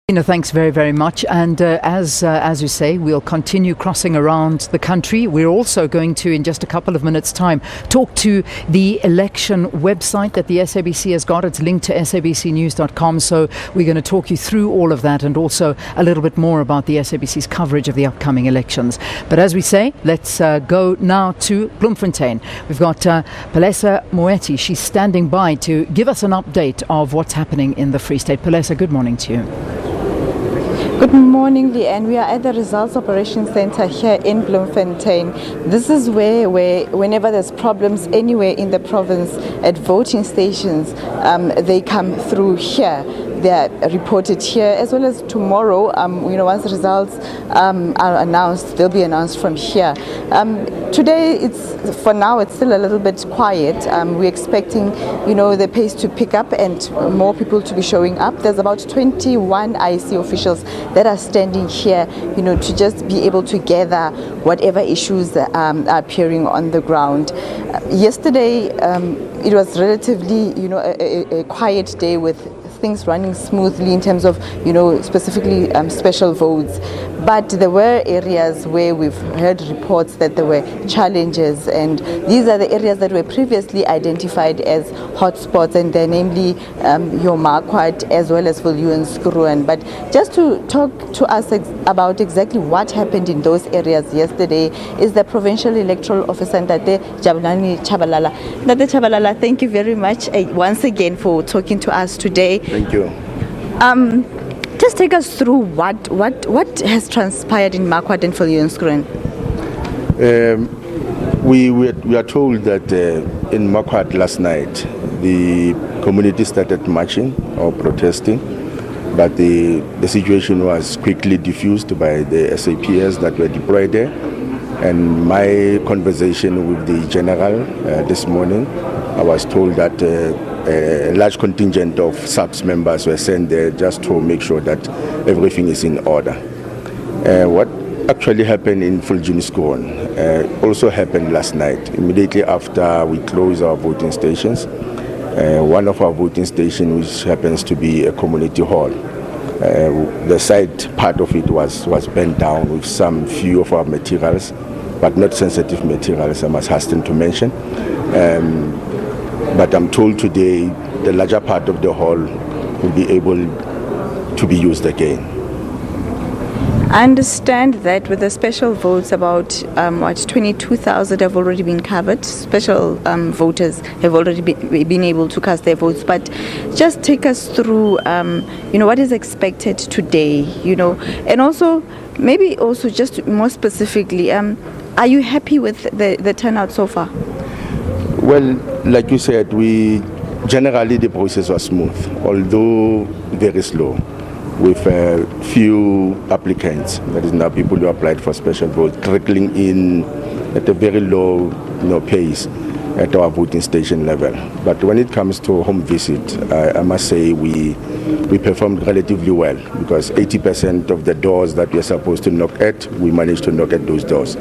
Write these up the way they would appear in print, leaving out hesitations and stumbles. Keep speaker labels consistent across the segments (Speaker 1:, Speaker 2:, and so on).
Speaker 1: Thanks very, very much. And as you say, we'll continue crossing around the country. We're also going to, in just a couple of minutes' time, talk to the election website that the SABC has got. It's linked to sabcnews.com. So we're going to talk you through all of that and also a little bit more about the SABC's coverage of the upcoming elections. But as we say, let's go now to Bloemfontein. We've got Palesa Moeti. She's standing by to give us an update of what's happening in the Free State. Palesa, good morning to you.
Speaker 2: Good morning, Leanne. We are at the Results Operations Center here in Bloemfontein. This is where whenever there's problems anywhere in the province at voting stations, they come through here. They are reported here, as well as tomorrow. Once the results are announced, they'll be announced from here. Today, for now, it's still a little bit quiet. We're expecting, the pace to pick up and more people to be showing up. There's about 21 IEC officials that are standing here, to just be able to gather whatever issues are appearing on the ground. Yesterday, it was relatively, a quiet day with things running smoothly in terms of, specifically special votes. But there were areas where we've heard reports that there were challenges, and these are the areas that were previously identified as hotspots, and they're namely your Marquardt as well as Viljoenskroon. But just to talk to us about exactly what happened in those areas yesterday is the Provincial Electoral Officer, Ntate Jabulani Chabalala. Ntate Chabalala, thank you very much once again for talking to us today.
Speaker 3: Thank you.
Speaker 2: Just take us through what has transpired in Marquardt and Viljoenskroon.
Speaker 3: We are told that in Marquardt last night, the community started marching or protesting, but the situation was quickly diffused by the SAPs that were deployed there. And my conversation with the general this morning, I was told that a large contingent of SABC members were sent there just to make sure that everything is in order. What actually happened in Viljoenskroon also happened last night, immediately after we closed our voting stations. One of our voting stations, which happens to be a community hall, the side part of it was burnt down with some few of our materials, but not sensitive materials, I must hasten to mention. But I'm told today the larger part of the hall will be able to be used again.
Speaker 2: I understand that with the special votes, about 22,000 have already been covered. Special voters have already been able to cast their votes. But just take us through, what is expected today, and also maybe also just more specifically, are you happy with the turnout so far?
Speaker 3: Well, like you said, generally the process was smooth, although very slow, with a few applicants, that is now people who applied for special vote, trickling in at a very low pace at our voting station level. But when it comes to home visit, I must say we performed relatively well, because 80% of the doors that we are supposed to knock at, we managed to knock at those doors.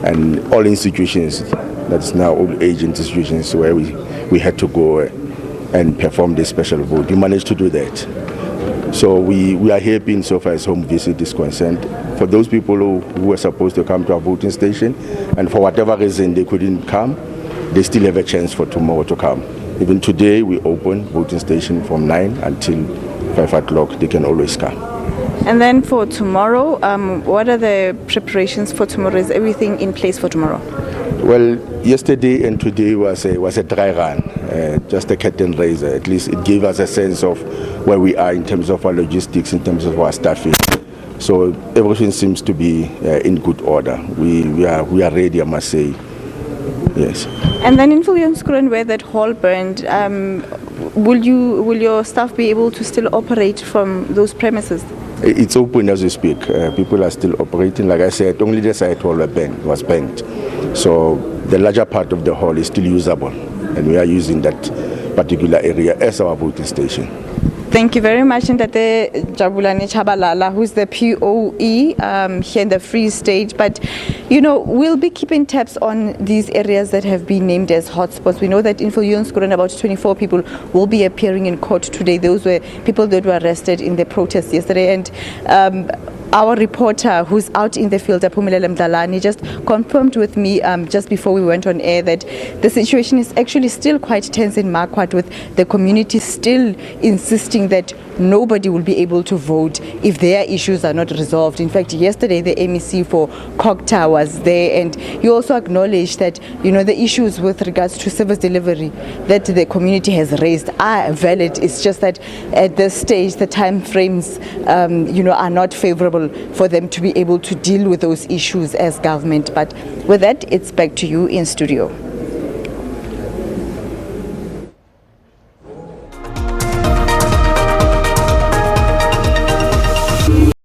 Speaker 3: And all institutions, that's now all age institutions where we had to go and perform this special vote. We managed to do that. So we are happy insofar as home visit is concerned. For those people who were supposed to come to our voting station, and for whatever reason they couldn't come, they still have a chance for tomorrow to come. Even today, we open voting station from 9 until 5 o'clock. They can always come.
Speaker 2: And then for tomorrow, what are the preparations for tomorrow? Is everything in place for tomorrow?
Speaker 3: Well, yesterday and today was a dry run, just a curtain raiser. At least it gave us a sense of where we are in terms of our logistics, in terms of our staffing. So everything seems to be in good order. We are ready, I must say. Yes.
Speaker 2: And then in Viljoenskroon, where that hall burned, will your staff be able to still operate from those premises?
Speaker 3: It's open as we speak. People are still operating. Like I said, only the side hall was burnt. So the larger part of the hall is still usable, and we are using that particular area as our voting station.
Speaker 2: Thank you very much, Ntate Jabulani Chabalala, who's the POE here in the Free State. But, we'll be keeping tabs on these areas that have been named as hotspots. We know that in Viljoenskroon, about 24 people will be appearing in court today. Those were people that were arrested in the protest yesterday. And our reporter who's out in the field, Aphumelele Mdlalane, just confirmed with me just before we went on air that the situation is actually still quite tense in Marquardt, with the community still insisting that nobody will be able to vote if their issues are not resolved. In fact, yesterday the MEC for Kokta was there, and he also acknowledged that the issues with regards to service delivery that the community has raised are valid. It's just that at this stage the time frames are not favorable for them to be able to deal with those issues as government. But with that, it's back to you in studio.